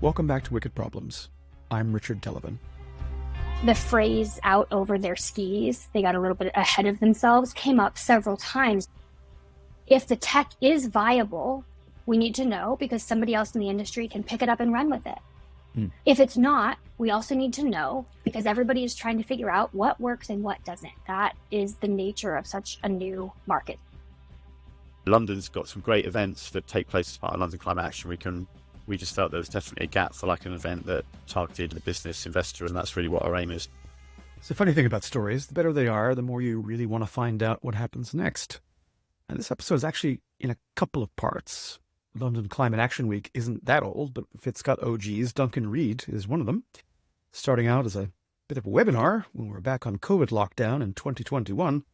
Welcome back to Wicked Problems. I'm Richard Delavan. The phrase out over their skis, they got a little bit ahead of themselves, came up several times. If the tech is viable, we need to know because somebody else in the industry can pick it up and run with it. If it's not, we also need to know because everybody is trying to figure out what works and what doesn't. That is the nature of such a new market. London's got some great events that take place as part of London Climate Action Week, and we just felt there was definitely a gap for like an event that targeted the business investor, and that's really what our aim is. It's the funny thing about stories, the better they are, the more you really want to find out what happens next. And this episode is actually in a couple of parts. London Climate Action Week isn't that old, but if it's got OGs, Duncan Reid is one of them. Starting out as a bit of a webinar when we were back on COVID lockdown in 2021,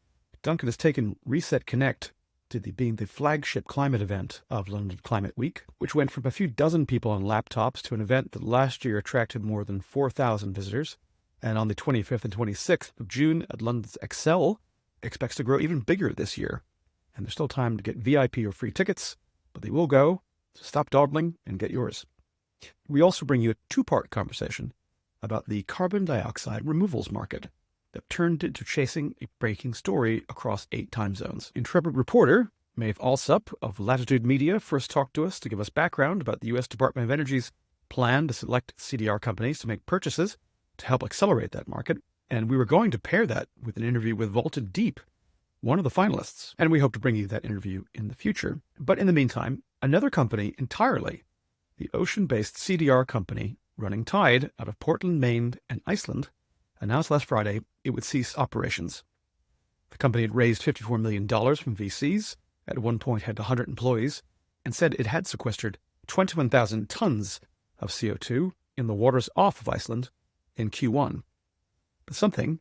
Duncan has taken Reset Connect to being the flagship climate event of London Climate Week, which went from a few dozen people on laptops to an event that last year attracted more than 4,000 visitors. And on the 25th and 26th of June at London's Excel, expects to grow even bigger this year. And there's still time to get VIP or free tickets, but they will go, so stop dawdling and get yours. We also bring you a two-part conversation about the carbon dioxide removals market that turned into chasing a breaking story across 8 time zones. Intrepid reporter Maeve Allsup of Latitude Media first talked to us to give us background about the U.S. Department of Energy's plan to select CDR companies to make purchases to help accelerate that market, and we were going to pair that with an interview with Vaulted Deep, one of the finalists, and we hope to bring you that interview in the future. But in the meantime, another company entirely, the ocean-based CDR company Running Tide out of Portland, Maine and Iceland, announced last Friday it would cease operations. The company had raised $54 million from VCs, at one point had 100 employees, and said it had sequestered 21,000 tons of CO2 in the waters off of Iceland in Q1. But something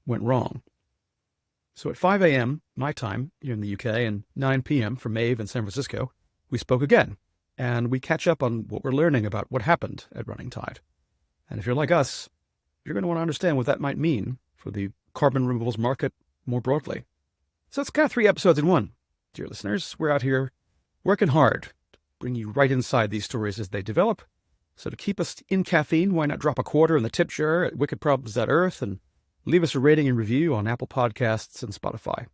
went wrong. So at 5 a.m. my time here in the UK and 9 p.m. for Maeve in San Francisco, we spoke again, and we catch up on what we're learning about what happened at Running Tide. And if you're like us, you're going to want to understand what that might mean for the carbon removals market more broadly. So it's kind of 3 episodes in one. Dear listeners, we're out here working hard to bring you right inside these stories as they develop. So to keep us in caffeine, why not drop a quarter in the tip jar at wickedproblems.earth and leave us a rating and review on Apple Podcasts and Spotify.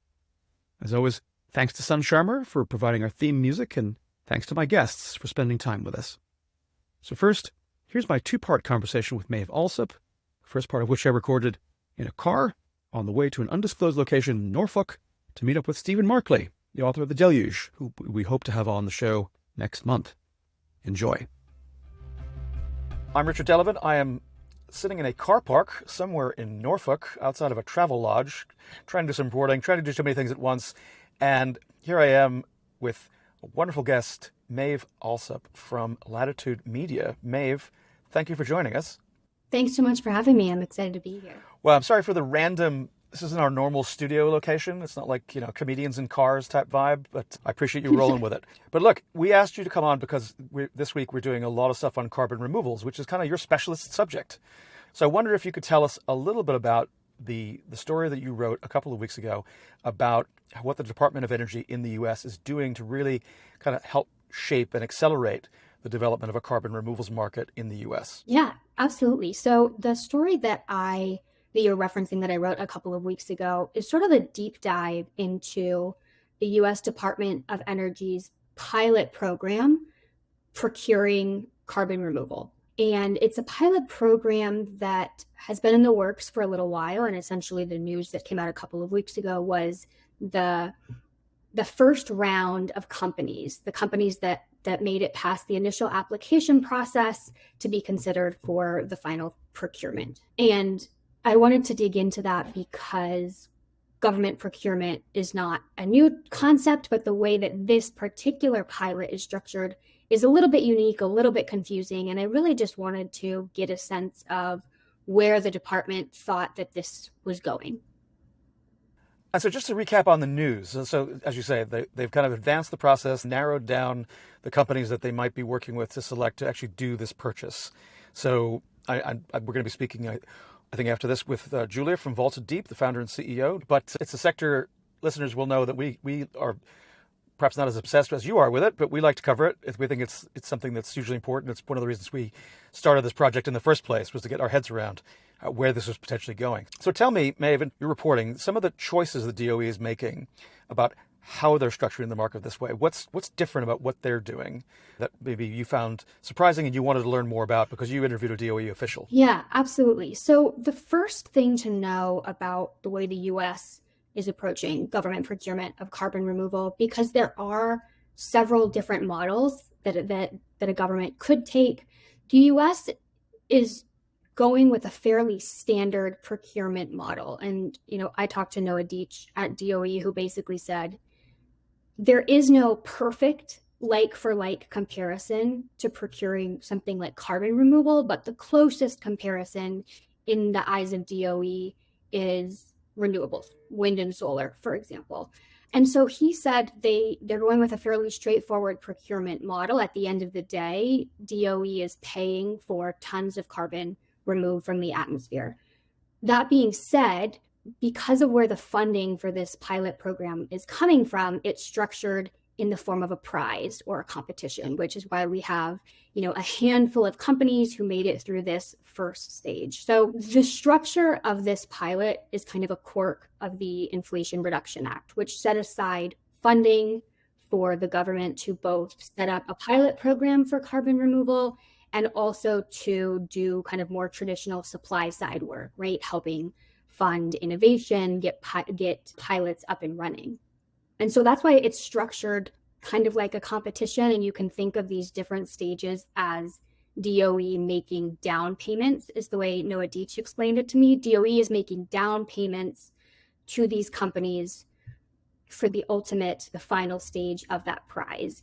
As always, thanks to Sun Sharma for providing our theme music, and thanks to my guests for spending time with us. So first, here's my 2-part conversation with Maeve Allsup, the first part of which I recorded in a car on the way to an undisclosed location in Norfolk to meet up with Stephen Markley, the author of The Deluge, who we hope to have on the show next month. Enjoy. I'm Richard Delavan. I am sitting in a car park somewhere in Norfolk outside of a travel lodge, trying to do some reporting, trying to do so many things at once. And here I am with a wonderful guest, Maeve Allsup from Latitude Media. Maeve, thank you for joining us. Thanks so much for having me. I'm excited to be here. Well, I'm sorry for the random, this isn't our normal studio location. It's not like, comedians in cars type vibe, but I appreciate you rolling with it. But look, we asked you to come on because this week we're doing a lot of stuff on carbon removals, which is kind of your specialist subject. So I wonder if you could tell us a little bit about the story that you wrote a couple of weeks ago about what the Department of Energy in the U.S. is doing to really kind of help shape and accelerate the development of a carbon removals market in the U.S. Yeah, absolutely. So the story that you're referencing that I wrote a couple of weeks ago is sort of a deep dive into the U.S. Department of Energy's pilot program procuring carbon removal. And it's a pilot program that has been in the works for a little while. And essentially the news that came out a couple of weeks ago was the first round of companies, the companies that made it past the initial application process to be considered for the final procurement. And I wanted to dig into that because government procurement is not a new concept, but the way that this particular pilot is structured is a little bit unique, a little bit confusing. And I really just wanted to get a sense of where the department thought that this was going. And so just to recap on the news, so as you say, they've kind of advanced the process, narrowed down the companies that they might be working with to select to actually do this purchase. So we're going to be speaking, I think after this, with Julia from Vaulted Deep, the founder and CEO. But it's a sector listeners will know that we are perhaps not as obsessed as you are with it, but we like to cover it. We think it's something that's hugely important. It's one of the reasons we started this project in the first place, was to get our heads around where this was potentially going. So tell me, Maeve, in your reporting, some of the choices the DOE is making about how they're structuring the market this way. What's different about what they're doing that maybe you found surprising and you wanted to learn more about because you interviewed a DOE official? Yeah, absolutely. So the first thing to know about the way the US is approaching government procurement of carbon removal, because there are several different models that a government could take, the US is going with a fairly standard procurement model. And, I talked to Noah Deach at DOE, who basically said, there is no perfect like for like comparison to procuring something like carbon removal, but the closest comparison in the eyes of DOE is renewables, wind and solar, for example. And so he said they're going with a fairly straightforward procurement model. At the end of the day, DOE is paying for tons of carbon removed from the atmosphere. That being said, because of where the funding for this pilot program is coming from, it's structured in the form of a prize or a competition, which is why we have, a handful of companies who made it through this first stage. So the structure of this pilot is kind of a quirk of the Inflation Reduction Act, which set aside funding for the government to both set up a pilot program for carbon removal and also to do kind of more traditional supply side work, right? Helping fund innovation, get pilots up and running. And so that's why it's structured kind of like a competition. And you can think of these different stages as DOE making down payments, is the way Noah Deach explained it to me. DOE is making down payments to these companies for the final stage of that prize.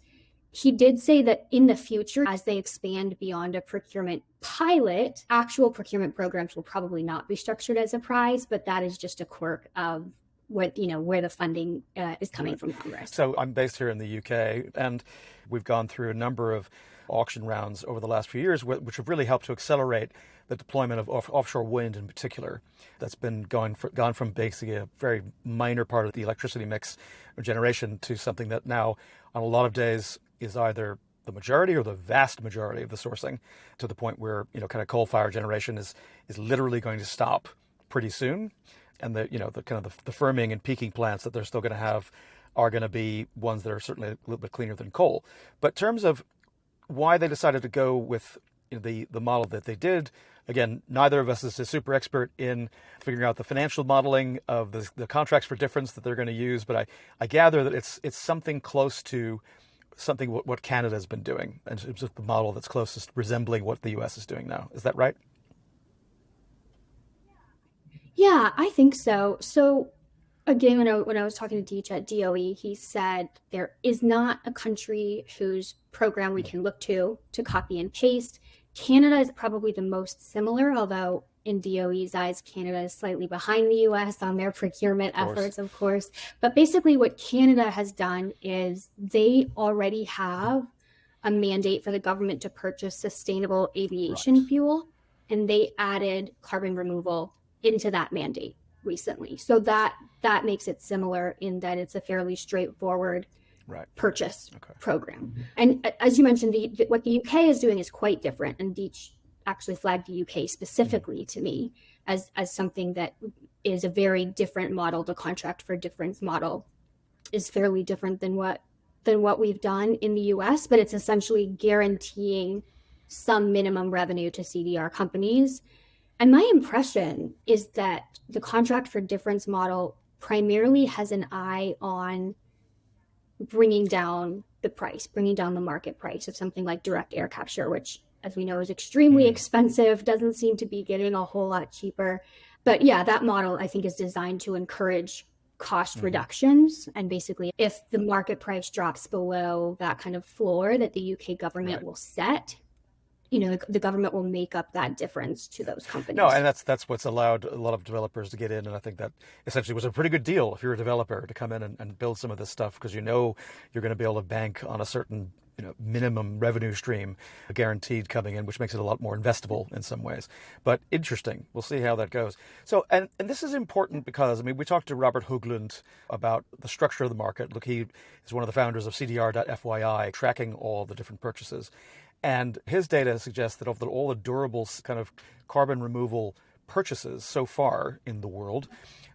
He did say that in the future, as they expand beyond a procurement pilot, actual procurement programs will probably not be structured as a prize, but that is just a quirk of where the funding is coming from Congress. So I'm based here in the UK, and we've gone through a number of auction rounds over the last few years, which have really helped to accelerate the deployment of offshore wind in particular. That's been gone from basically a very minor part of the electricity mix or generation to something that now, on a lot of days, is either the majority or the vast majority of the sourcing, to the point where kind of coal-fired generation is literally going to stop pretty soon, and the firming and peaking plants that they're still going to have are going to be ones that are certainly a little bit cleaner than coal. But in terms of why they decided to go with the model that they did, again, neither of us is a super expert in figuring out the financial modeling of the contracts for difference that they're going to use, but I gather that it's something close to something what Canada has been doing, and it's just the model that's closest resembling what the US is doing now. Is that right? Yeah, I think so. So again, when I was talking to Deach at DOE, he said there is not a country whose program we can look to copy and paste. Canada is probably the most similar, although in DOE's eyes, Canada is slightly behind the US on their procurement efforts, of course. But basically what Canada has done is they already have a mandate for the government to purchase sustainable aviation fuel, and they added carbon removal into that mandate recently. So that makes it similar in that it's a fairly straightforward purchase program. And as you mentioned, what the UK is doing is quite different. And Deach actually flagged the UK specifically to me as something that is a very different model. The contract for difference model is fairly different than what we've done in the US, but it's essentially guaranteeing some minimum revenue to CDR companies. And my impression is that the contract for difference model primarily has an eye on bringing down the market price of something like direct air capture, which, as we know, is extremely expensive, doesn't seem to be getting a whole lot cheaper. But yeah, that model, I think, is designed to encourage cost reductions. And basically, if the market price drops below that kind of floor that the UK government will set, the government will make up that difference to those companies. No, and that's what's allowed a lot of developers to get in. And I think that essentially was a pretty good deal if you're a developer to come in and build some of this stuff, because you're going to be able to bank on a certain minimum revenue stream guaranteed coming in, which makes it a lot more investable in some ways. But interesting. We'll see how that goes. So, and this is important because, we talked to Robert Hoogland about the structure of the market. Look, he is one of the founders of CDR.FYI, tracking all the different purchases. And his data suggests that of all the durable kind of carbon removal purchases so far in the world,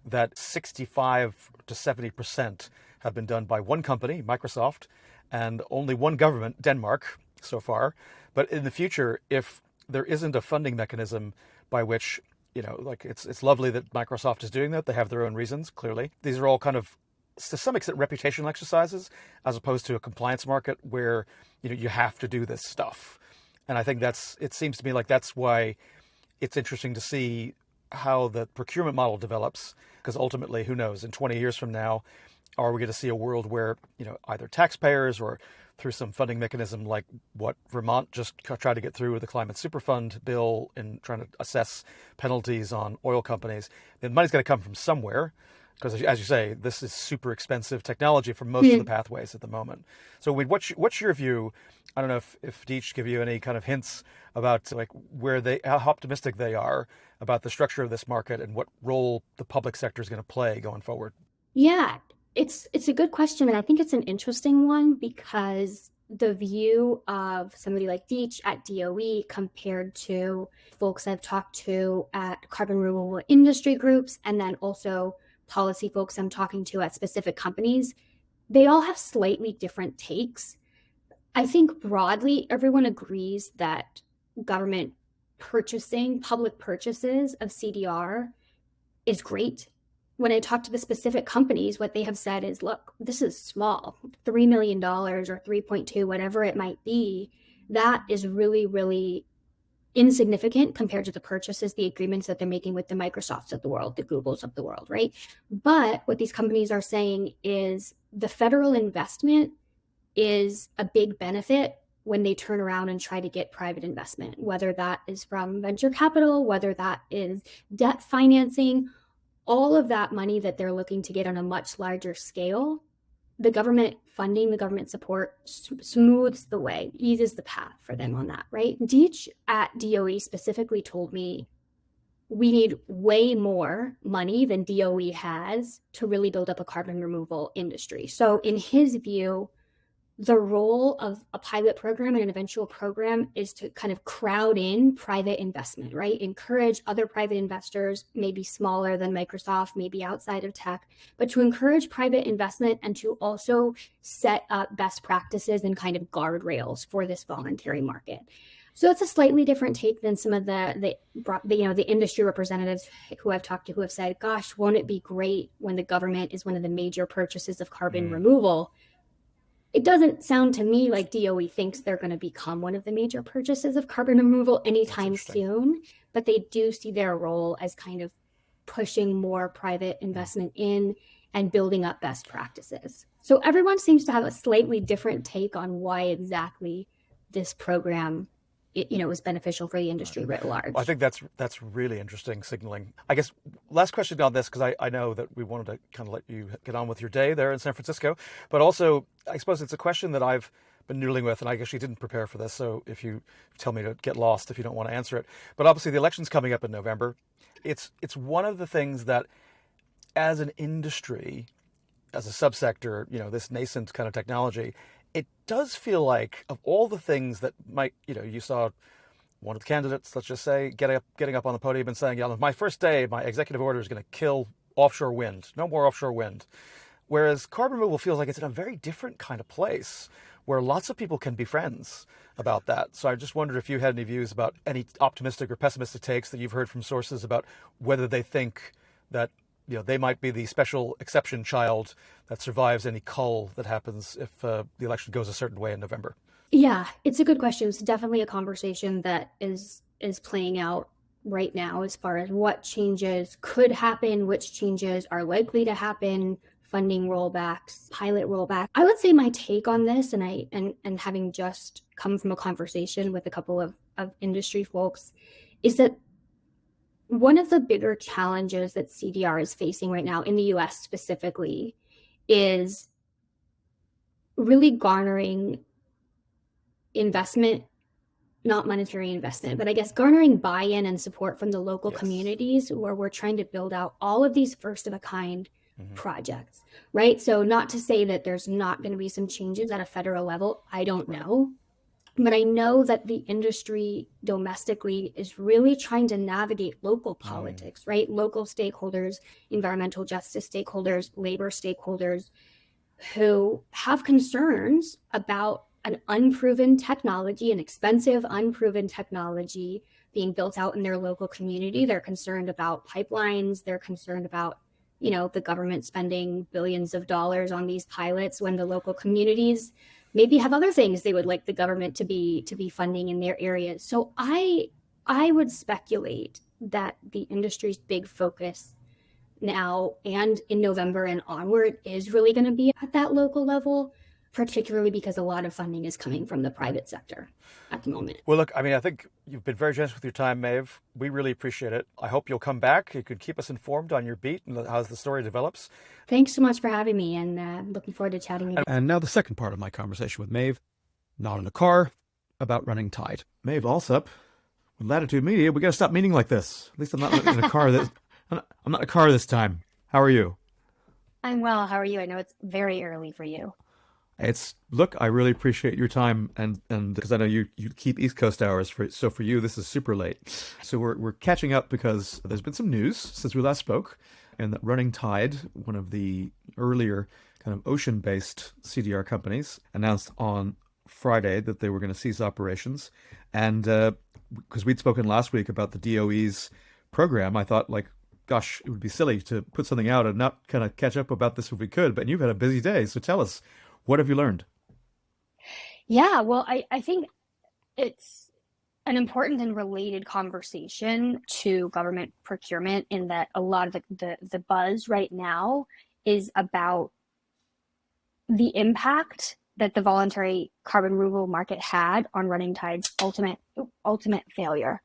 that 65 to 70% have been done by one company, Microsoft, and only one government, Denmark, so far. But in the future, if there isn't a funding mechanism by which, it's lovely that Microsoft is doing that. They have their own reasons, clearly. These are all kind of, to some extent, reputational exercises, as opposed to a compliance market where, you have to do this stuff. And I think it seems to me like that's why it's interesting to see how the procurement model develops, because ultimately, who knows, in 20 years from now, are we going to see a world where, either taxpayers or through some funding mechanism like what Vermont just tried to get through with the Climate Superfund bill in trying to assess penalties on oil companies, the money's got to come from somewhere, because as you say, this is super expensive technology for most of the pathways at the moment. So what's your view? I don't know if Deitch give you any kind of hints about how optimistic they are about the structure of this market and what role the public sector is going to play going forward. Yeah, it's a good question, and I think it's an interesting one because the view of somebody like Deitch at DOE compared to folks I've talked to at carbon removal industry groups, and then also policy folks I'm talking to at specific companies, they all have slightly different takes. I think broadly, everyone agrees that government purchasing, public purchases of CDR is great. When I talk to the specific companies, what they have said is, look, this is small, $3 million or 3.2, whatever it might be. That is really, really insignificant compared to the purchases, the agreements that they're making with the Microsofts of the world, the Googles of the world, right? But what these companies are saying is the federal investment is a big benefit when they turn around and try to get private investment, whether that is from venture capital, whether that is debt financing, all of that money that they're looking to get on a much larger scale, the government funding, the government support smooths the way, eases the path for them on that, right? Deitch at DOE specifically told me we need way more money than DOE has to really build up a carbon removal industry. So in his view, the role of a pilot program and an eventual program is to kind of crowd in private investment, right? Encourage other private investors, maybe smaller than Microsoft, maybe outside of tech, but to encourage private investment and to also set up best practices and kind of guardrails for this voluntary market. So it's a slightly different take than some of the industry representatives who I've talked to who have said, gosh, won't it be great when the government is one of the major purchasers of carbon removal? It doesn't sound to me like DOE thinks they're going to become one of the major purchases of carbon removal anytime soon, but they do see their role as kind of pushing more private investment in and building up best practices. So everyone seems to have a slightly different take on why exactly this program was beneficial for the industry writ large. Well, I think that's really interesting signaling. I guess last question on this, because I know that we wanted to kind of let you get on with your day there in San Francisco, but also I suppose it's a question that I've been noodling with, and I actually didn't prepare for this, so if you tell me to get lost if you don't want to answer it. But obviously the election's coming up in November. It's one of the things that as an industry, as a subsector, this nascent kind of technology, it does feel like of all the things that might, you saw one of the candidates, let's just say, getting up on the podium and saying, my first day, my executive order is going to kill offshore wind. No more offshore wind. Whereas carbon removal feels like it's in a very different kind of place where lots of people can be friends about that. So I just wondered if you had any views about any optimistic or pessimistic takes that you've heard from sources about whether they think that they might be the special exception child that survives any cull that happens if the election goes a certain way in November. Yeah, it's a good question. It's definitely a conversation that is playing out right now as far as what changes could happen, which changes are likely to happen, funding rollbacks, pilot rollback. I would say my take on this, and having just come from a conversation with a couple of industry folks, is that one of the bigger challenges that CDR is facing right now in the US specifically is really garnering investment, not monetary investment, but I guess garnering buy-in and support from the local Yes. communities where we're trying to build out all of these first of a kind Mm-hmm. projects, right? So not to say that there's not going to be some changes at a federal level. I don't know. But I know that the industry domestically is really trying to navigate local politics, right? Local stakeholders, environmental justice stakeholders, labor stakeholders who have concerns about an unproven technology, an expensive, unproven technology being built out in their local community. They're concerned about pipelines. They're concerned about, the government spending billions of dollars on these pilots when the local communities maybe have other things they would like the government to be funding in their areas. So I would speculate that the industry's big focus now and in November and onward is really going to be at that local level, particularly because a lot of funding is coming from the private sector at the moment. Well, look, I mean, I think you've been very generous with your time, Maeve. We really appreciate it. I hope you'll come back. You could keep us informed on your beat and how the story develops. Thanks so much for having me, and looking forward to chatting again. And now the second part of my conversation with Maeve, not in a car, about running tide. Maeve Allsup, with Latitude Media, we got to stop meeting like this. At least I'm not in a car. I'm not in a car this time. How are you? I'm well. How are you? I know it's very early for you. Look, I really appreciate your time, and because I know you keep East Coast hours so for you this is super late. So we're catching up because there's been some news since we last spoke, and that Running Tide, one of the earlier kind of ocean-based CDR companies, announced on Friday that they were going to cease operations, and because we'd spoken last week about the DOE's program, I thought, like, gosh, it would be silly to put something out and not kind of catch up about this if we could. But you've had a busy day, so tell us. What have you learned? Yeah, well, I think it's an important and related conversation to government procurement in that a lot of the buzz right now is about the impact that the voluntary carbon removal market had on Running Tide's ultimate failure.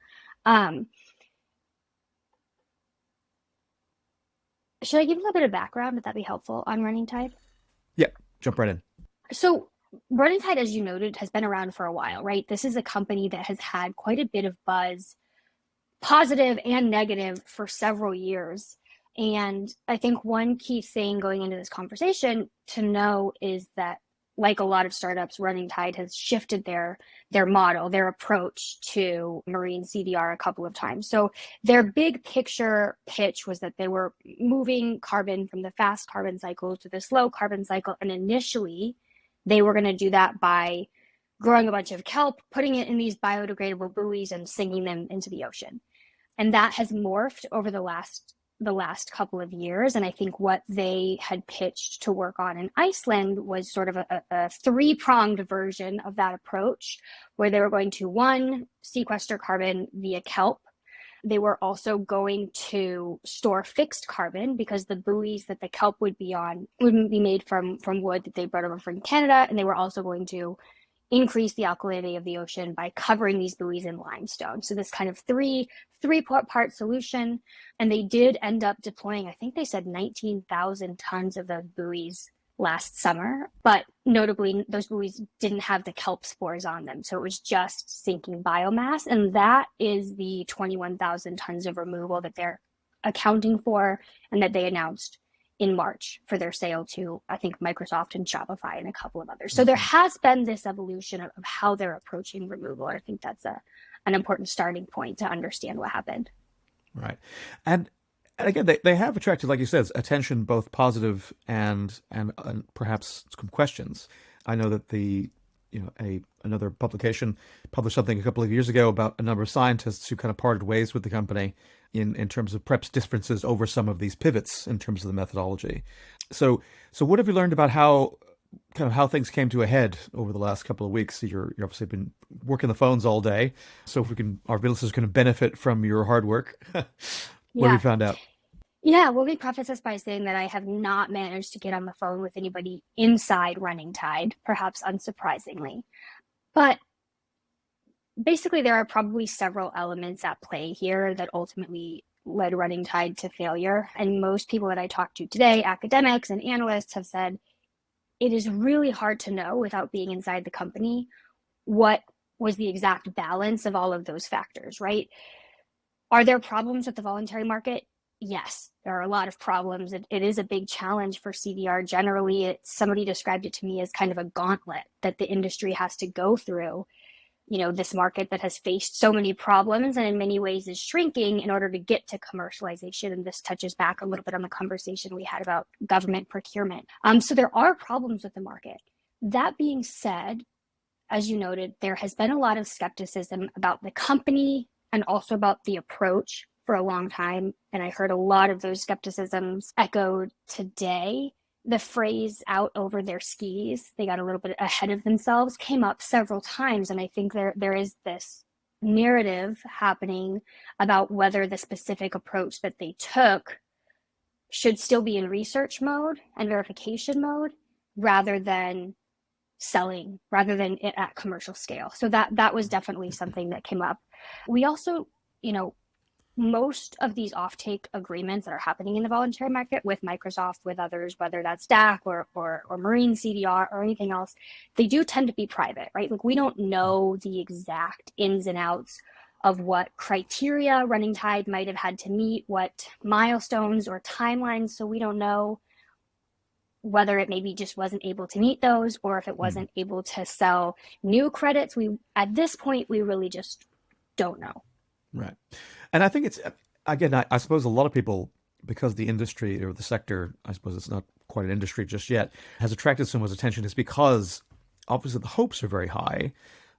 Should I give a little bit of background? Would that be helpful on Running Tide? Yeah, jump right in. So Running Tide, as you noted, has been around for a while, right? This is a company that has had quite a bit of buzz, positive and negative, for several years. And I think one key thing going into this conversation to know is that, like a lot of startups, Running Tide has shifted their model, their approach to marine CDR a couple of times. So their big picture pitch was that they were moving carbon from the fast carbon cycle to the slow carbon cycle. And initially, they were going to do that by growing a bunch of kelp, putting it in these biodegradable buoys and sinking them into the ocean. And that has morphed over the last couple of years. And I think what they had pitched to work on in Iceland was sort of a three-pronged version of that approach, where they were going to, one, sequester carbon via kelp. They were also going to store fixed carbon because the buoys that the kelp would be on would be made from wood that they brought over from Canada. And they were also going to increase the alkalinity of the ocean by covering these buoys in limestone. So this kind of three-part solution. And they did end up deploying, I think they said 19,000 tons of those buoys last summer. But notably, those buoys didn't have the kelp spores on them. So it was just sinking biomass. And that is the 21,000 tons of removal that they're accounting for and that they announced in March for their sale to, I think, Microsoft and Shopify and a couple of others. So there has been this evolution of how they're approaching removal. I think that's an important starting point to understand what happened. Right. And again, they have attracted, like you said, attention, both positive and perhaps some questions. I know that another publication published something a couple of years ago about a number of scientists who kind of parted ways with the company in terms of perhaps differences over some of these pivots in terms of the methodology. So what have you learned about how things came to a head over the last couple of weeks? You're obviously been working the phones all day. So if our listeners can benefit from your hard work, what have you found out? Yeah, well, let me preface this by saying that I have not managed to get on the phone with anybody inside Running Tide, perhaps unsurprisingly. But basically, there are probably several elements at play here that ultimately led Running Tide to failure. And most people that I talked to today, academics and analysts, have said it is really hard to know without being inside the company what was the exact balance of all of those factors, right? Are there problems with the voluntary market? Yes, there are a lot of problems. It is a big challenge for CVR. Generally, somebody described it to me as kind of a gauntlet that the industry has to go through. This market that has faced so many problems and in many ways is shrinking in order to get to commercialization. And this touches back a little bit on the conversation we had about government procurement. So there are problems with the market. That being said, as you noted, there has been a lot of skepticism about the company and also about the approach for a long time. And I heard a lot of those skepticisms echoed today. The phrase out over their skis, they got a little bit ahead of themselves, came up several times. And I think there is this narrative happening about whether the specific approach that they took should still be in research mode and verification mode rather than selling, rather than it at commercial scale. So that was definitely something that came up. We also, most of these offtake agreements that are happening in the voluntary market with Microsoft, with others, whether that's DAC or Marine CDR or anything else, they do tend to be private, right? Like we don't know the exact ins and outs of what criteria Running Tide might have had to meet, what milestones or timelines. So we don't know whether it maybe just wasn't able to meet those or if it wasn't able to sell new credits. At this point, we really just don't know. Right. And I think it's, again, I suppose a lot of people, because the industry or the sector, I suppose it's not quite an industry just yet, has attracted so much attention is because obviously the hopes are very high,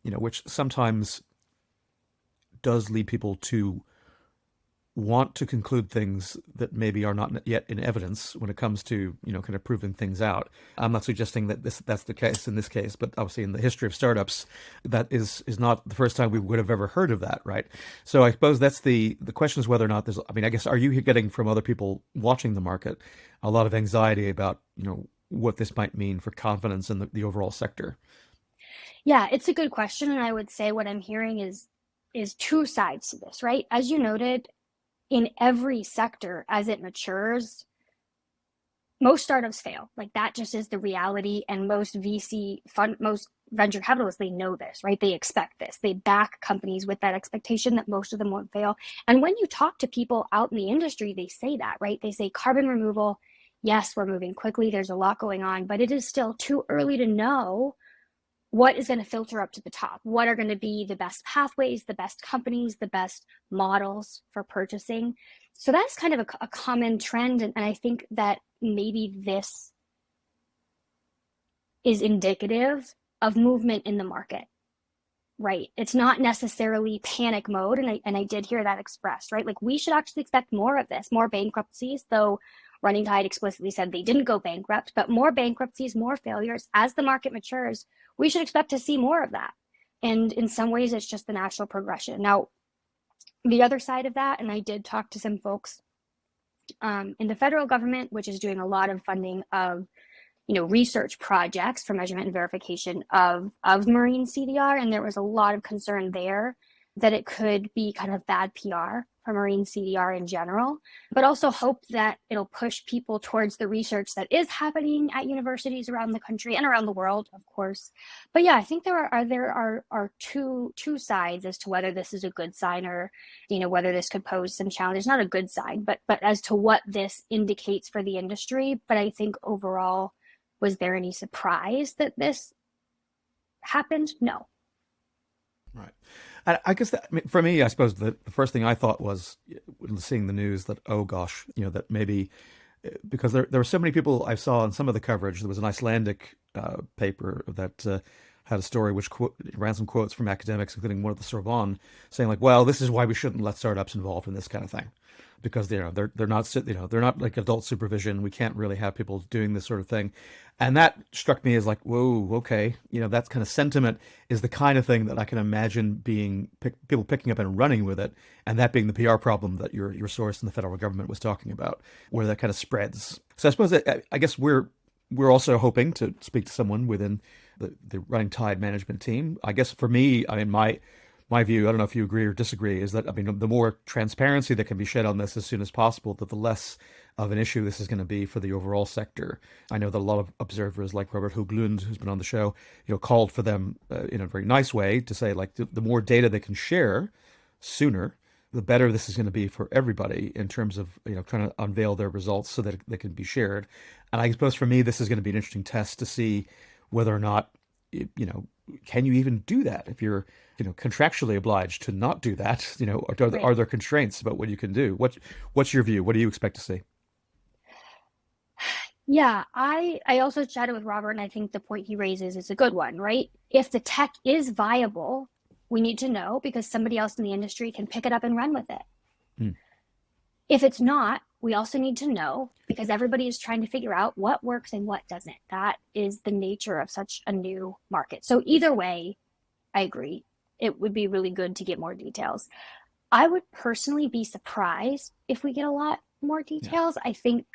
which sometimes does lead people to want to conclude things that maybe are not yet in evidence when it comes to, kind of proving things out. I'm not suggesting that that's the case in this case, but obviously in the history of startups, that is not the first time we would have ever heard of that, right? So I suppose that's the question is whether or not I guess, are you getting from other people watching the market a lot of anxiety about, what this might mean for confidence in the overall sector? Yeah, it's a good question. And I would say what I'm hearing is two sides to this, right? As you noted, in every sector, as it matures, most startups fail. Like that just is the reality. And most most venture capitalists, they know this, right? They expect this. They back companies with that expectation that most of them won't fail. And when you talk to people out in the industry, they say that, right? They say carbon removal, yes, we're moving quickly. There's a lot going on, but it is still too early to know what is going to filter up to the top? What are going to be the best pathways, the best companies, the best models for purchasing? So that's kind of a common trend. And I think that maybe this is indicative of movement in the market, right? It's not necessarily panic mode. And I did hear that expressed, right? Like we should actually expect more of this, more bankruptcies, though Running Tide explicitly said they didn't go bankrupt, but more bankruptcies, more failures. As the market matures, we should expect to see more of that. And in some ways, it's just the natural progression. Now, the other side of that, and I did talk to some folks in the federal government, which is doing a lot of funding of research projects for measurement and verification of marine CDR. And there was a lot of concern there that it could be kind of bad PR for marine CDR in general, but also hope that it'll push people towards the research that is happening at universities around the country and around the world, of course. But yeah, I think there are two sides as to whether this is a good sign or, whether this could pose some challenges. Not a good sign, but as to what this indicates for the industry. But I think overall, was there any surprise that this happened? No. Right. I guess for me, I suppose the first thing I thought was seeing the news that, oh gosh, that maybe because there were so many people I saw in some of the coverage. There was an Icelandic paper that had a story which ran some quotes from academics, including one at the Sorbonne, saying like, well, this is why we shouldn't let startups involved in this kind of thing. Because they're not they're not like adult supervision. We can't really have people doing this sort of thing, and that struck me as like, whoa, okay, that kind of sentiment is the kind of thing that I can imagine being people picking up and running with it, and that being the PR problem that your source in the federal government was talking about, where that kind of spreads. So I suppose I guess we're also hoping to speak to someone within the Running Tide management team. I guess for me, I mean my view, I don't know if you agree or disagree, is that, I mean, the more transparency that can be shed on this as soon as possible, that the less of an issue this is going to be for the overall sector. I know that a lot of observers like Robert Hoglund, who's been on the show, called for them in a very nice way to say, like, the more data they can share sooner, the better this is going to be for everybody in terms of trying to unveil their results so that they can be shared. And I suppose for me, this is going to be an interesting test to see whether or not can you even do that if you're contractually obliged to not do that? Are there constraints about what you can do? What's your view? What do you expect to see? Yeah, I also chatted with Robert, and I think the point he raises is a good one, right? If the tech is viable, we need to know because somebody else in the industry can pick it up and run with it. Hmm. If it's not, we also need to know because everybody is trying to figure out what works and what doesn't. That is the nature of such a new market. So either way, I agree. It would be really good to get more details. I would personally be surprised if we get a lot more details. Yeah. I think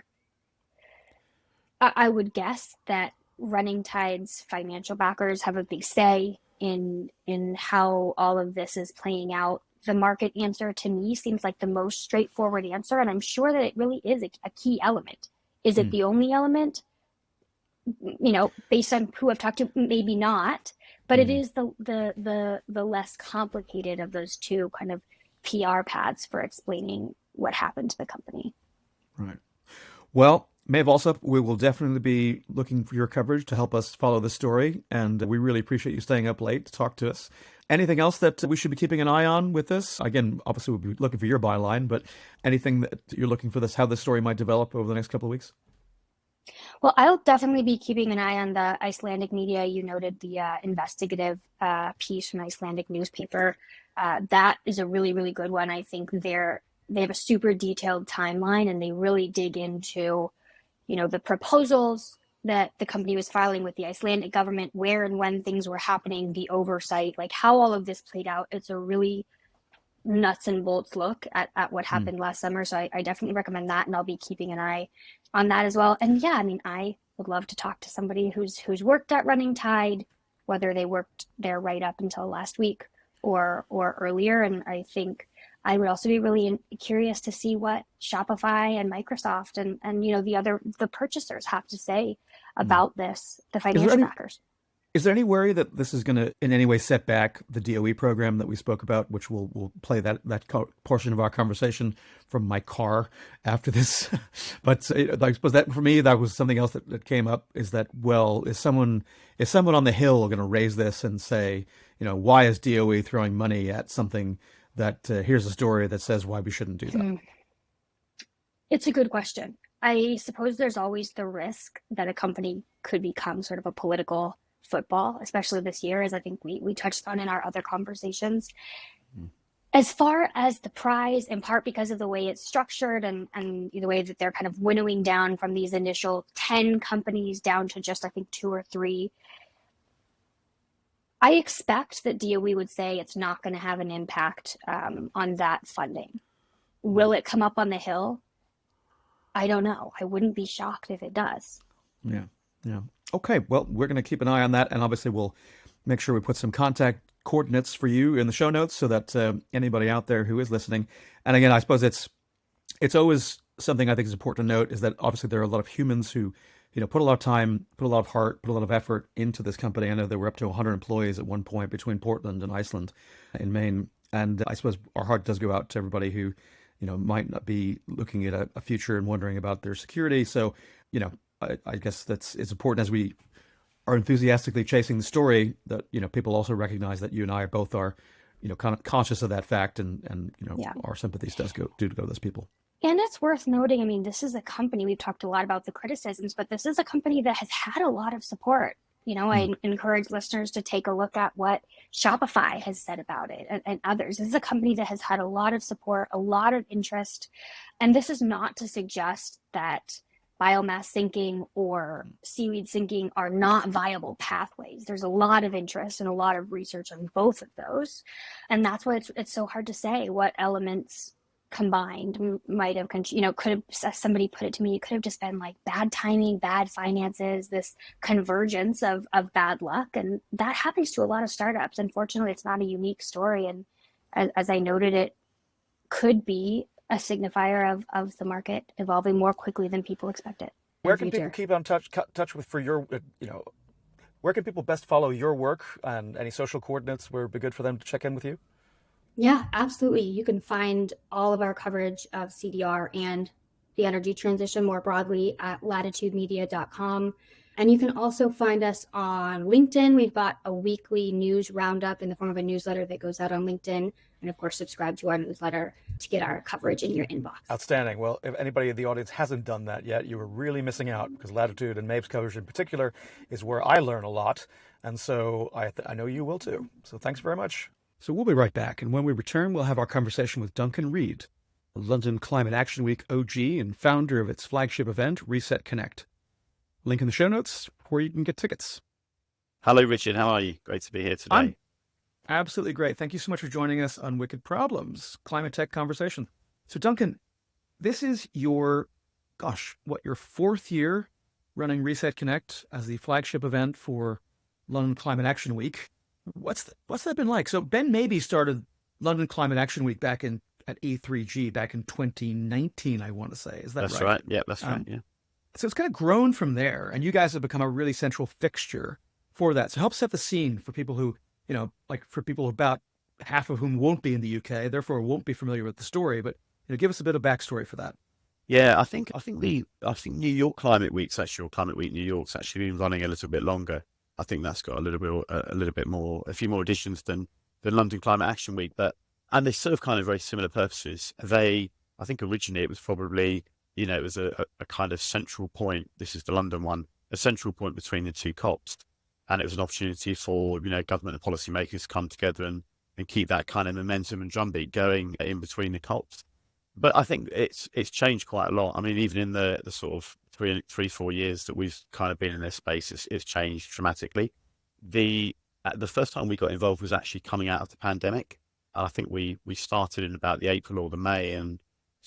I would guess that Running Tide's financial backers have a big say in how all of this is playing out. The market answer to me seems like the most straightforward answer, and I'm sure that it really is a key element. Is it the only element? Based on who I've talked to, maybe not, but it is the less complicated of those two kind of PR paths for explaining what happened to the company. Right. Well, Maeve Allsup, we will definitely be looking for your coverage to help us follow the story, and we really appreciate you staying up late to talk to us. Anything else that we should be keeping an eye on with this? Again, obviously we'll be looking for your byline, but anything that you're looking for how this story might develop over the next couple of weeks? Well, I'll definitely be keeping an eye on the Icelandic media. You noted the investigative piece from an Icelandic newspaper. That is a really, really good one. I think they have a super detailed timeline, and they really dig into the proposals that the company was filing with the Icelandic government, where and when things were happening, the oversight, like how all of this played out. It's a really nuts and bolts look at what happened last summer. So I definitely recommend that, and I'll be keeping an eye on that as well. And yeah, I mean, I would love to talk to somebody who's worked at Running Tide, whether they worked there right up until last week or earlier. And I think I would also be really curious to see what Shopify and Microsoft and the purchasers have to say about this, the financial backers. Is there any worry that this is going to in any way set back the DOE program that we spoke about, which we'll play that portion of our conversation from my car after this? But I suppose that for me, that was something else that came up, is that, well, is someone on the Hill going to raise this and say, why is DOE throwing money at something that here's a story that says why we shouldn't do that? It's a good question. I suppose there's always the risk that a company could become sort of a political football, especially this year, as I think we touched on in our other conversations. As far as the prize, in part because of the way it's structured and the way that they're kind of winnowing down from these initial 10 companies down to just, I think, 2 or 3, I expect that DOE would say it's not going to have an impact on that funding. Will it come up on the Hill? I don't know. I wouldn't be shocked if it does. Yeah. Okay, well, we're going to keep an eye on that, and obviously we'll make sure we put some contact coordinates for you in the show notes so that anybody out there who is listening, and again, I suppose it's always something I think is important to note, is that obviously there are a lot of humans who put a lot of time, put a lot of heart, put a lot of effort into this company. I know there were up to 100 employees at one point between Portland and Iceland in Maine, and I suppose our heart does go out to everybody who might not be looking at a future and wondering about their security. So I guess it's important, as we are enthusiastically chasing the story, that people also recognize that you and I both are kind of conscious of that fact, and our sympathies do go to those people. And it's worth noting, I mean, this is a company, we've talked a lot about the criticisms, but this is a company that has had a lot of support. I encourage listeners to take a look at what Shopify has said about it and others. This is a company that has had a lot of support, a lot of interest. And this is not to suggest that biomass sinking or seaweed sinking are not viable pathways. There's a lot of interest and a lot of research on both of those. And that's why it's so hard to say what elements combined might have, could have, as somebody put it to me, it could have just been like bad timing, bad finances, this convergence of bad luck. And that happens to a lot of startups. Unfortunately, it's not a unique story. And as I noted, it could be a signifier of the market evolving more quickly than people expected. Where can people keep on touch with for your, where can people best follow your work, and any social coordinates where it'd be good for them to check in with you? Yeah, absolutely. You can find all of our coverage of CDR and the energy transition more broadly at latitudemedia.com. And you can also find us on LinkedIn. We've got a weekly news roundup in the form of a newsletter that goes out on LinkedIn. And of course, subscribe to our newsletter to get our coverage in your inbox. Outstanding. Well, if anybody in the audience hasn't done that yet, you are really missing out, because Latitude and Maeve's coverage in particular is where I learn a lot. And so I know you will too. So thanks very much. So we'll be right back. And when we return, we'll have our conversation with Duncan Reid, a London Climate Action Week OG and founder of its flagship event, Reset Connect. Link in the show notes where you can get tickets. Hello, Richard. How are you? Great to be here today. I'm absolutely great. Thank you so much for joining us on Wicked Problems, Climate Tech Conversation. So Duncan, this is your fourth year running Reset Connect as the flagship event for London Climate Action Week. What's that been like? So Ben maybe started London Climate Action Week back at E3G back in 2019, I want to say. Is that right? That's right. Yeah, that's right. Yeah. So it's kind of grown from there, and you guys have become a really central fixture for that. So help set the scene for people who, for people about half of whom won't be in the UK, therefore won't be familiar with the story. But give us a bit of backstory for that. Yeah, I think New York Climate Week's actually, or Climate Week New York's actually been running a little bit longer. I think that's got a few more editions than London Climate Action Week, and they serve kind of very similar purposes. I think originally it was probably, it was a kind of central point. This is the London one, a central point between the two COPs. And it was an opportunity for, government and policymakers to come together and keep that kind of momentum and drumbeat going in between the COPs. But I think it's changed quite a lot. I mean, even in the sort of 3-4 years that we've kind of been in this space, it's changed dramatically. The first time we got involved was actually coming out of the pandemic. I think we started in about the April or the May, and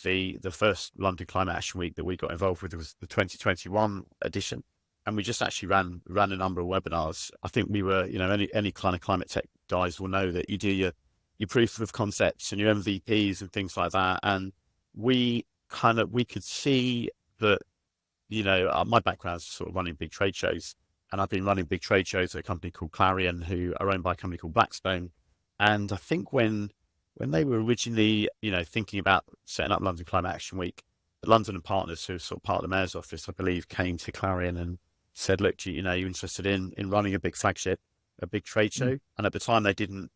the first London Climate Action Week that we got involved with was the 2021 edition. And we just actually ran a number of webinars. I think we were, any kind of climate tech guys will know that you do your proof of concepts and your MVPs and things like that. And we could see that, my background is sort of running big trade shows, and I've been running big trade shows at a company called Clarion, who are owned by a company called Blackstone. And I think when they were originally, thinking about setting up London Climate Action Week, London and partners, who are sort of part of the mayor's office, I believe, came to Clarion and said, look, you're interested in running a big flagship, a big trade show? And at the time they didn't,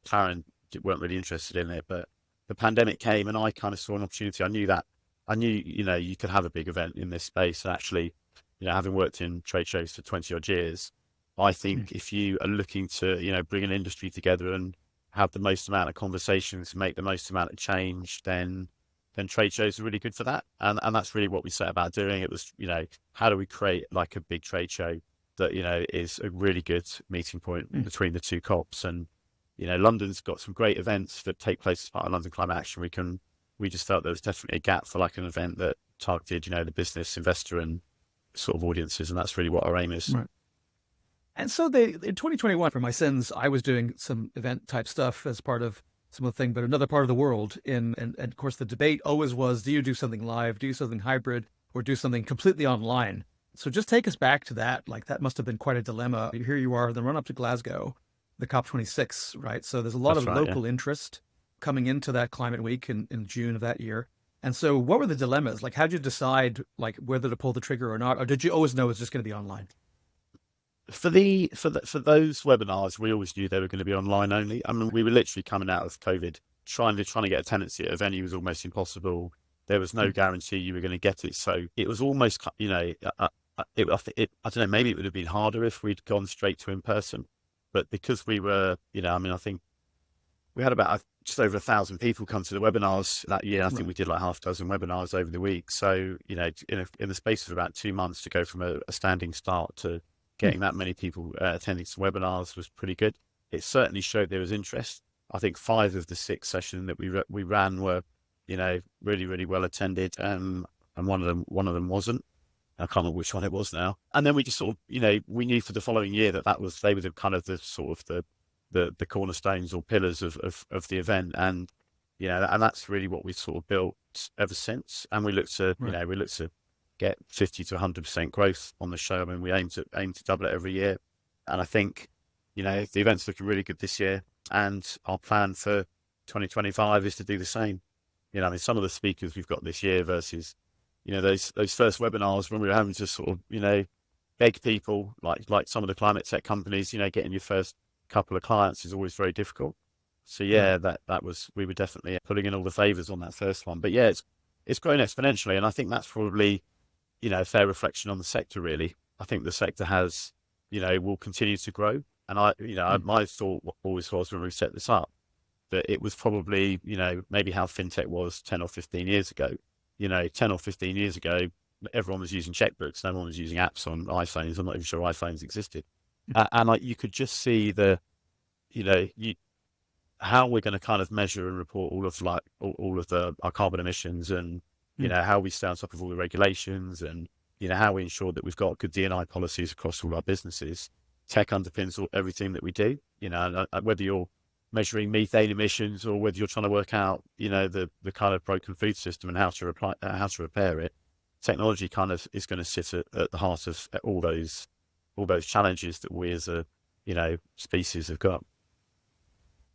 Clarion weren't really interested in it, but the pandemic came and I kind of saw an opportunity. I knew, you could have a big event in this space. And actually, having worked in trade shows for 20 odd years, I think if you are looking to, bring an industry together and have the most amount of conversations, make the most amount of change, then trade shows are really good for that. And that's really what we set about doing. It was, how do we create like a big trade show that, is a really good meeting point between the two COPs. And, London's got some great events that take place as part of London Climate Action Week, and we just felt there was definitely a gap for like an event that targeted, the business, investor and sort of audiences. And that's really what our aim is. Right. And so in 2021, for my sins, I was doing some event type stuff as part of some of the thing, but another part of the world. And of course, the debate always was, do you do something live, do something hybrid, or do something completely online? So just take us back to that. Like, that must have been quite a dilemma. Here you are, the run up to Glasgow, the COP26, right? So there's a lot of local interest coming into that climate week in June of that year. And so what were the dilemmas? Like, how did you decide like whether to pull the trigger or not? Or did you always know it's just going to be online? For those webinars, we always knew they were going to be online only. I mean, we were literally coming out of COVID, trying to get attendance at a venue was almost impossible. There was no guarantee you were going to get it. So it was almost, I don't know, maybe it would have been harder if we'd gone straight to in person. But because we were, I think we had about just over 1,000 people come to the webinars that year. I think we did like half a dozen webinars over the week. So, in the space of about 2 months to go from a standing start to getting that many people attending some webinars was pretty good. It certainly showed there was interest. I think 5 of the 6 sessions that we ran were really, really well attended. And one of them wasn't. I can't remember which one it was now. And then we just sort of, we knew for the following year they were the kind of the sort of the cornerstones or pillars of the event. And, and that's really what we sort of built ever since. And we look to, Right. we look to get 50 to 100% growth on the show. I mean, we aim to double it every year. And I think, the event's looking really good this year. And our plan for 2025 is to do the same. I mean, some of the speakers we've got this year versus, those first webinars when we were having to sort of, beg people, like some of the climate tech companies, getting your first couple of clients is always very difficult. So yeah, we were definitely putting in all the favors on that first one. But yeah, it's grown exponentially, and I think that's probably, a fair reflection on the sector. Really, I think the sector has, will continue to grow. And my thought always was when we set this up that it was probably, maybe how fintech was 10 or 15 years ago. 10 or 15 years ago, everyone was using checkbooks. No one was using apps on iPhones. I'm not even sure iPhones existed. And you could just see how we're going to kind of measure and report all of our carbon emissions, and how we stay on top of all the regulations, and how we ensure that we've got good D&I policies across all our businesses. Tech underpins everything that we do. And whether you're measuring methane emissions or whether you're trying to work out the kind of broken food system and how to repair it, technology kind of is going to sit at the heart of all those challenges that we as a species have got.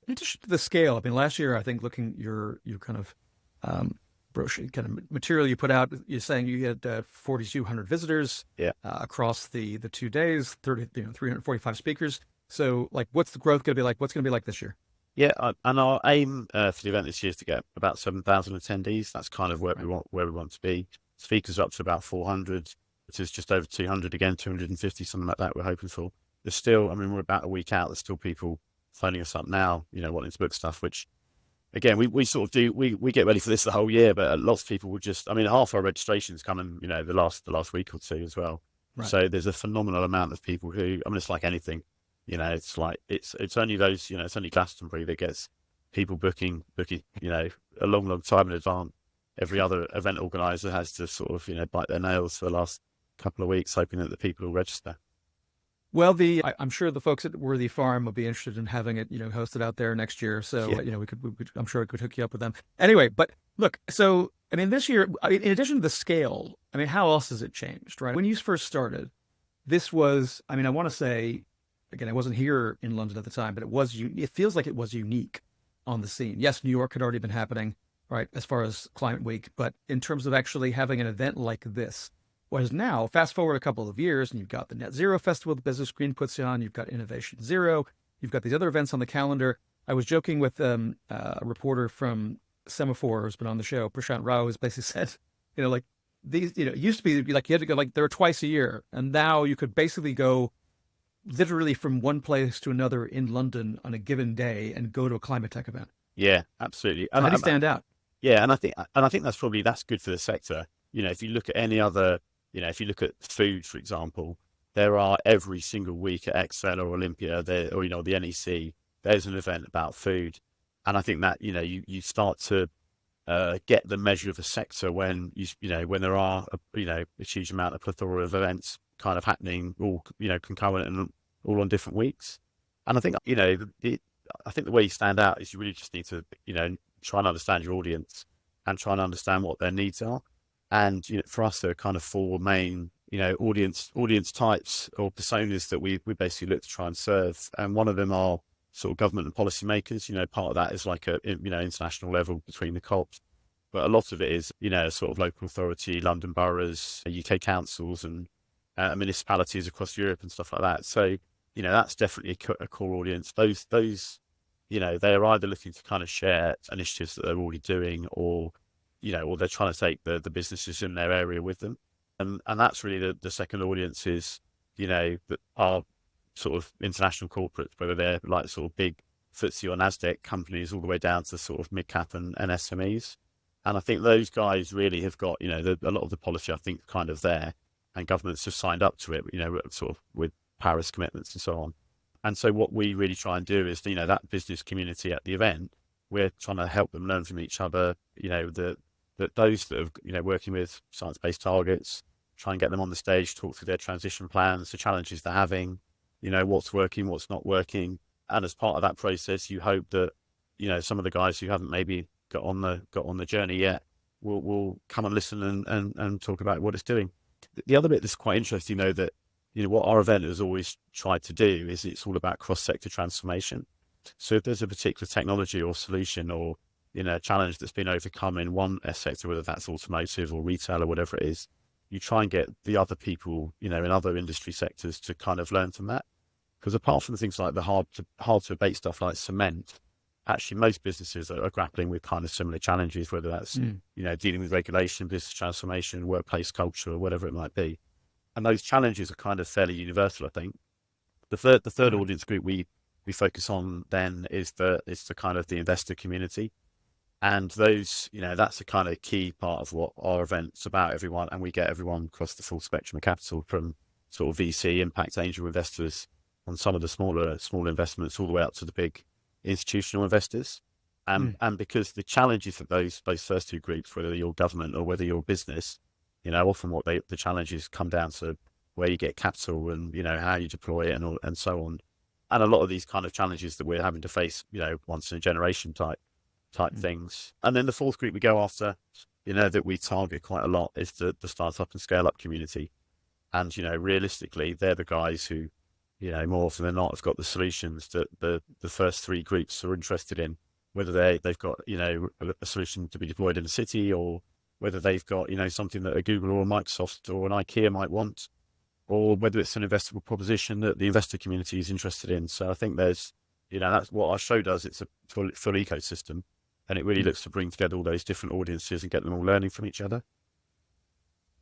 In addition to the scale, I mean, last year, I think looking your kind of brochure, kind of material you put out, you're saying you had 4,200 visitors across the 2 days, 345 speakers. So, like, what's the growth going to be like? What's going to be like this year? Yeah, and our aim for the event this year is to get about 7,000 attendees. That's kind of where we want to be. Speakers up to about 400, which is just over 200 again, 250, something like that. We're hoping for. There's still, I mean, we're about a week out. There's still people phoning us up now, wanting to book stuff, which again, we sort of do, we get ready for this the whole year, but lots of people will just, I mean, half our registrations come in, the last week or two as well. Right. So there's a phenomenal amount of people who, I mean, it's like anything, it's like, it's only those, it's only Glastonbury that gets people booking, a long time in advance. Every other event organizer has to sort of, bite their nails for the last couple of weeks, hoping that the people will register. Well, I'm sure the folks at Worthy Farm will be interested in having it, hosted out there next year. So, I'm sure I could hook you up with them. Anyway, but look, so, I mean, this year, in addition to the scale, I mean, how else has it changed, right? When you first started, this was, I mean, I want to say, again, I wasn't here in London at the time, but it feels like it was unique on the scene. Yes, New York had already been happening, right, as far as Climate Week, but in terms of actually having an event like this, whereas now, fast forward a couple of years, and you've got the Net Zero Festival the Business Green puts you on, you've got Innovation Zero, you've got these other events on the calendar. I was joking with a reporter from Semaphore who's been on the show, Prashant Rao, who's basically said, like these, it used to be like you had to go like there were twice a year, and now you could basically go literally from one place to another in London on a given day and go to a climate tech event. Yeah, absolutely. And how do you stand out? Yeah, and I think that's good for the sector. If you look at any other, if you look at food, for example, there are every single week at Excel or Olympia, or the NEC, there's an event about food, and I think that you start to get the measure of a sector when when there are a huge amount of plethora of events kind of happening, all concurrent and all on different weeks. And I think I think the way you stand out is you really just need to try and understand your audience and try and understand what their needs are. And for us, there are kind of four main audience types or personas that we basically look to try and serve. And one of them are sort of government and policymakers. Part of that is like a international level between the COPs, but a lot of it is sort of local authority, London boroughs, UK councils, and municipalities across Europe and stuff like that. So that's definitely a core audience. Those they're either looking to kind of share initiatives that they're already doing, or or they're trying to take the businesses in their area with them. And that's really the second audience is, that are sort of international corporates, whether they're like sort of big FTSE or NASDAQ companies all the way down to sort of mid-cap and SMEs. And I think those guys really have got, a lot of the policy, I think, kind of there, and governments have signed up to it, sort of with Paris commitments and so on. And so what we really try and do is, that business community at the event, we're trying to help them learn from each other. That those that are, working with science-based targets, try and get them on the stage, talk through their transition plans, the challenges they're having, what's working, what's not working. And as part of that process, you hope that, some of the guys who haven't maybe got on the journey yet will come and listen and talk about what it's doing. The other bit that's quite interesting, though, that, what our event has always tried to do is it's all about cross-sector transformation. So if there's a particular technology or solution or, challenge that's been overcome in one sector, whether that's automotive or retail or whatever it is, you try and get the other people, in other industry sectors to kind of learn from that. Because apart from things like the hard to abate stuff like cement, actually most businesses are grappling with kind of similar challenges, whether that's, dealing with regulation, business transformation, workplace culture, or whatever it might be. And those challenges are kind of fairly universal, I think. The third audience group we focus on then is the kind of the investor community. And those, that's a kind of key part of what our event's about, everyone. And we get everyone across the full spectrum of capital, from sort of VC, impact angel investors on some of the smaller investments, all the way up to the big institutional investors. And because the challenges of those first two groups, whether you're government or whether you're business, often the challenges come down to where you get capital and, how you deploy it and so on. And a lot of these kind of challenges that we're having to face, once in a generation type things. And then the fourth group we go after, that we target quite a lot, is the startup and scale up community. And, realistically, they're the guys who, more often than not have got the solutions that the first three groups are interested in, whether they've got, a solution to be deployed in a city, or whether they've got, something that a Google or a Microsoft or an IKEA might want, or whether it's an investable proposition that the investor community is interested in. So I think there's, that's what our show does. It's a full ecosystem, and it really looks to bring together all those different audiences and get them all learning from each other.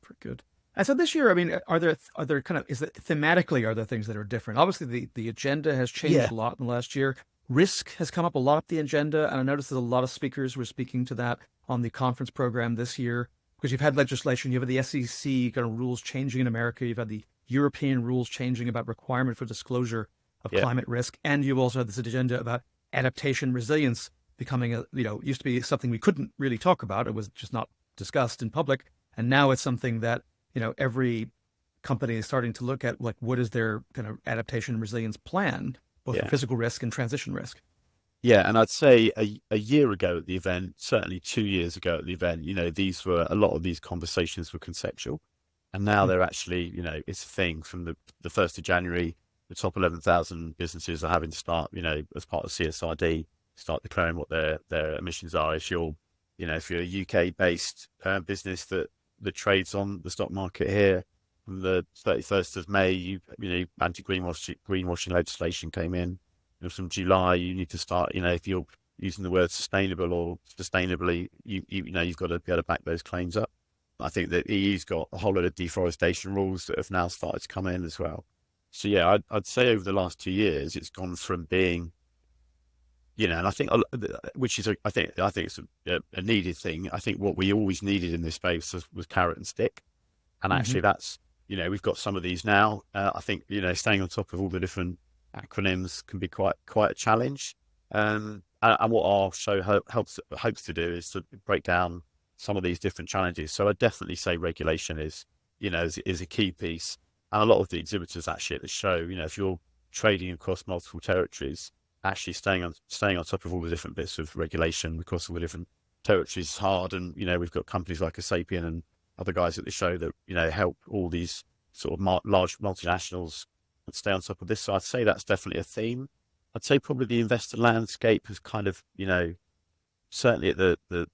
Pretty good. And so this year, I mean, are there kind of, is it thematically, are there things that are different? Obviously, the agenda has changed a lot in the last year. Risk has come up a lot up the agenda, and I noticed there's a lot of speakers who are speaking to that on the conference program this year, because you've had legislation, you have the SEC kind of rules changing in America, you've had the European rules changing about requirement for disclosure of climate risk, and you also had this agenda about adaptation resilience becoming used to be something we couldn't really talk about. It was just not discussed in public, and now it's something that every company is starting to look at, like, what is their kind of adaptation resilience plan, both for physical risk and transition risk. Yeah, and I'd say a year ago at the event, certainly 2 years ago at the event, a lot of these conversations were conceptual, and now they're actually, it's a thing. From the 1st of January, the top 11,000 businesses are having to start, as part of CSRD, start declaring what their emissions are. If you're a UK based business that trades on the stock market here, from the 31st of May, anti-greenwashing legislation came in. From July, you need to start, if you're using the word sustainable or sustainably, you've got to be able to back those claims up. I think that EU's got a whole lot of deforestation rules that have now started to come in as well. So yeah, I'd say over the last 2 years, it's gone from being, and I think, which is, I think it's a needed thing. I think what we always needed in this space was carrot and stick. And actually that's, we've got some of these now. I think, staying on top of all the different acronyms can be quite a challenge. And what our show hopes to do is to break down some of these different challenges. So I definitely say regulation is a key piece. And a lot of the exhibitors actually at the show, if you're trading across multiple territories, actually staying on top of all the different bits of regulation across all the different territories is hard. And, we've got companies like Sapien and other guys at the show that, help all these sort of large multinationals stay on top of this. So I'd say that's definitely a theme. I'd say probably the investor landscape has kind of, certainly at the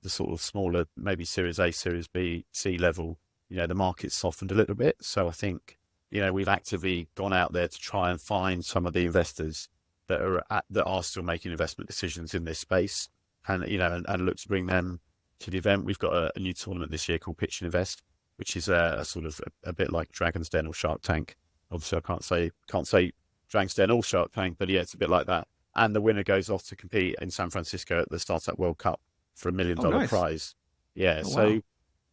sort of smaller, maybe Series A, Series B, C level, the market's softened a little bit. So I think, we've actively gone out there to try and find some of the investors that are still making investment decisions in this space, and and look to bring them to the event. We've got a new tournament this year called Pitch and Invest, which is a sort of a bit like Dragon's Den or Shark Tank. Obviously, I can't say Dragon's Den or Shark Tank, but yeah, it's a bit like that. And the winner goes off to compete in San Francisco at the Startup World Cup for $1 million prize. Yeah, so wow.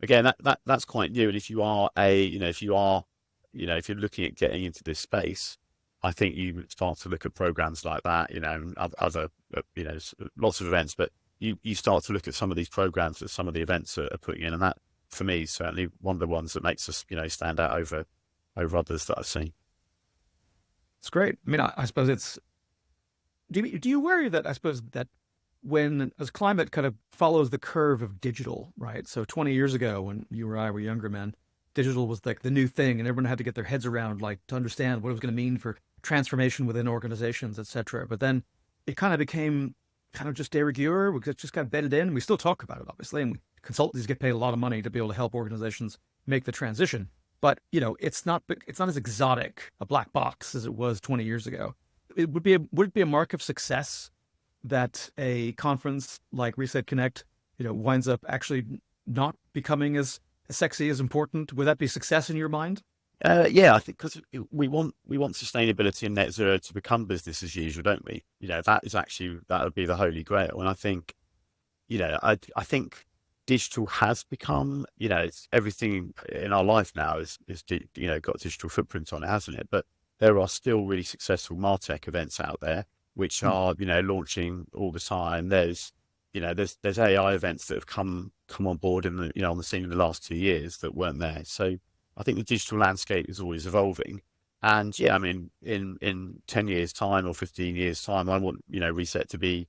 Again, that's quite new. And if you are if you're looking at getting into this space, I think you start to look at programs like that, and other, lots of events, but you start to look at some of these programs that some of the events are putting in, and that for me is certainly one of the ones that makes us, stand out over others that I've seen. It's great. I mean, I suppose it's. Do you worry that, I suppose, that when as climate kind of follows the curve of digital, right? So 20 years ago, when you or I were younger men, digital was like the new thing, and everyone had to get their heads around, like, to understand what it was going to mean for transformation within organizations, et cetera. But then it kind of became kind of just de rigueur. We just got bedded in. We still talk about it, obviously, and consultants get paid a lot of money to be able to help organizations make the transition. But it's not as exotic a black box as it was 20 years ago. Would it be a mark of success that a conference like Reset Connect, winds up actually not becoming as sexy, as important? Would that be success in your mind? Yeah, I think because we want sustainability and net zero to become business as usual, don't we? That would be the holy grail. And I think, I think digital has become, it's everything in our life now is got a digital footprint on it, hasn't it? But there are still really successful MarTech events out there which are launching all the time. There's AI events that have come on board on the scene in the last 2 years that weren't there. So I think the digital landscape is always evolving. And yeah, I mean, in 10 years time or 15 years time, I want, Reset to be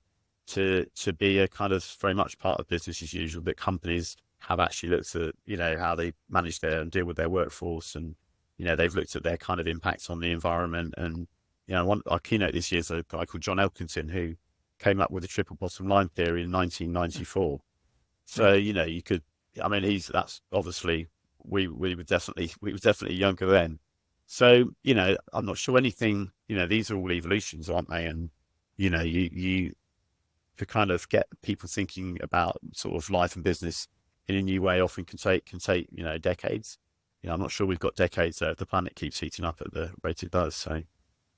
a kind of very much part of business as usual, that companies have actually looked at, how they manage and deal with their workforce, and, they've looked at their kind of impacts on the environment. And, our keynote this year is a guy called John Elkinson, who came up with the triple bottom line theory in 1994. So, you could, I mean, that's obviously, we were definitely younger then. So, I'm not sure anything, these are all evolutions, aren't they? And, you to kind of get people thinking about sort of life and business in a new way often can take, decades. I'm not sure we've got decades there if the planet keeps heating up at the rate it does. So.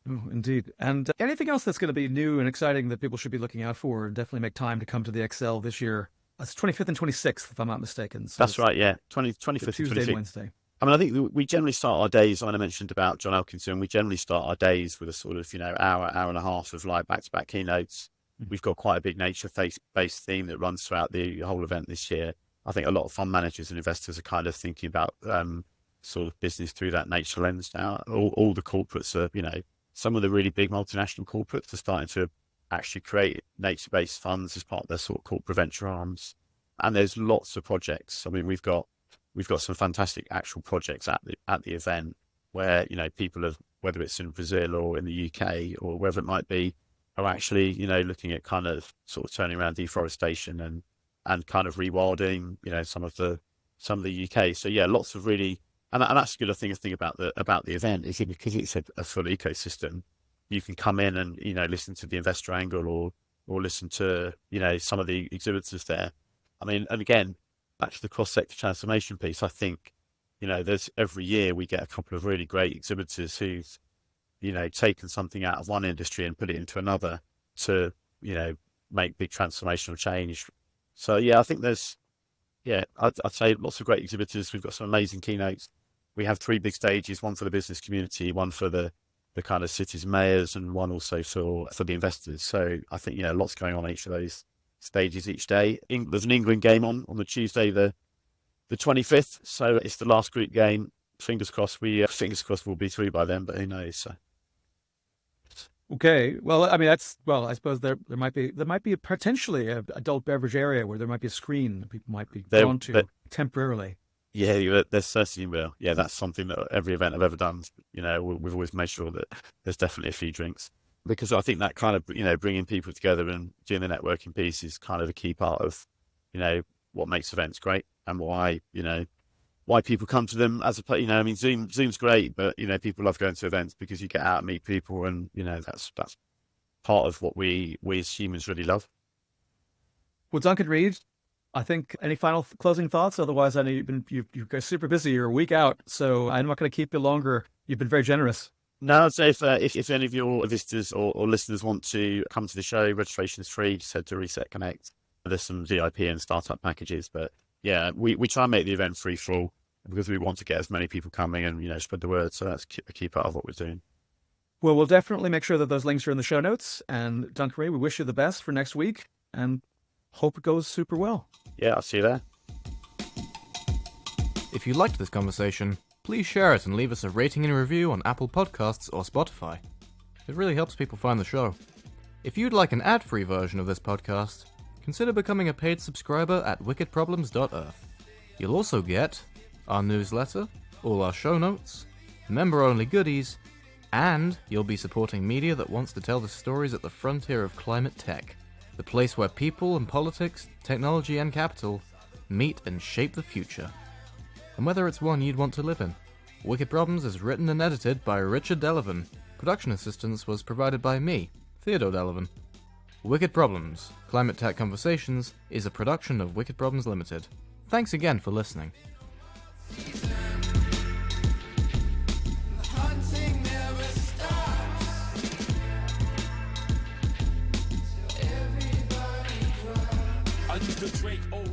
Oh, indeed. And anything else that's going to be new and exciting that people should be looking out for? Definitely make time to come to the Excel this year. It's 25th and 26th, if I'm not mistaken. So that's right, yeah. 25th Tuesday and and Wednesday. I mean, I think we generally start our days, when I mentioned about John Elkinson, we generally start our days with a sort of, hour and a half of live back-to-back keynotes. Mm-hmm. We've got quite a big nature-based theme that runs throughout the whole event this year. I think a lot of fund managers and investors are kind of thinking about sort of business through that nature lens now. All the corporates are, some of the really big multinational corporates are starting to actually create nature-based funds as part of their sort of corporate venture arms. And there's lots of projects. I mean, we've got some fantastic actual projects at the event where, people have, whether it's in Brazil or in the UK or wherever it might be, are actually, looking at kind of sort of turning around deforestation and kind of rewilding, some of the UK. So yeah, lots of really. And that's a good thing about the event is because it's a full ecosystem. You can come in and listen to the investor angle or listen to some of the exhibitors there. I mean, and again, back to the cross-sector transformation piece. I think there's every year we get a couple of really great exhibitors who've taken something out of one industry and put it into another to make big transformational change. So yeah, I think there's I'd say lots of great exhibitors. We've got some amazing keynotes. We have 3 big stages, one for the business community, one for the kind of cities mayors, and one also for the investors. So I think, lots going on each of those stages each day. There's an England game on the Tuesday, the 25th. So it's the last group game. Fingers crossed we'll be through by then, but who knows? So. Okay. Well, I mean, I suppose there might be potentially an adult beverage area where there might be a screen that people might be drawn to temporarily. Yeah, there certainly will. Yeah, that's something that every event I've ever done, we've always made sure that there's definitely a few drinks, because I think that kind of, bringing people together and doing the networking piece is kind of a key part of, what makes events great and why people come to them I mean, Zoom's great, but, people love going to events because you get out and meet people, and, that's part of what we as humans really love. Well, Duncan, Reid, I think any final closing thoughts? Otherwise, I know you've got super busy. You're a week out, so I'm not going to keep you longer. You've been very generous. No, I'd say if any of your visitors or listeners want to come to the show, registration is free. Just head to Reset Connect. There's some VIP and startup packages, but yeah, we try and make the event free for all because we want to get as many people coming and spread the word. So that's a key part of what we're doing. Well, we'll definitely make sure that those links are in the show notes. And Duncan, Ray, we wish you the best for next week and hope it goes super well. Yeah, I'll see you there. If you liked this conversation, please share it and leave us a rating and review on Apple Podcasts or Spotify. It really helps people find the show. If you'd like an ad-free version of this podcast, consider becoming a paid subscriber at wickedproblems.earth. You'll also get our newsletter, all our show notes, member-only goodies, and you'll be supporting media that wants to tell the stories at the frontier of climate tech, the place where people and politics, technology and capital meet and shape the future. And whether it's one you'd want to live in. Wicked Problems is written and edited by Richard Delavan. Production assistance was provided by me, Theodore Delavan. Wicked Problems, Climate Tech Conversations, is a production of Wicked Problems Limited. Thanks again for listening. I used to drink OE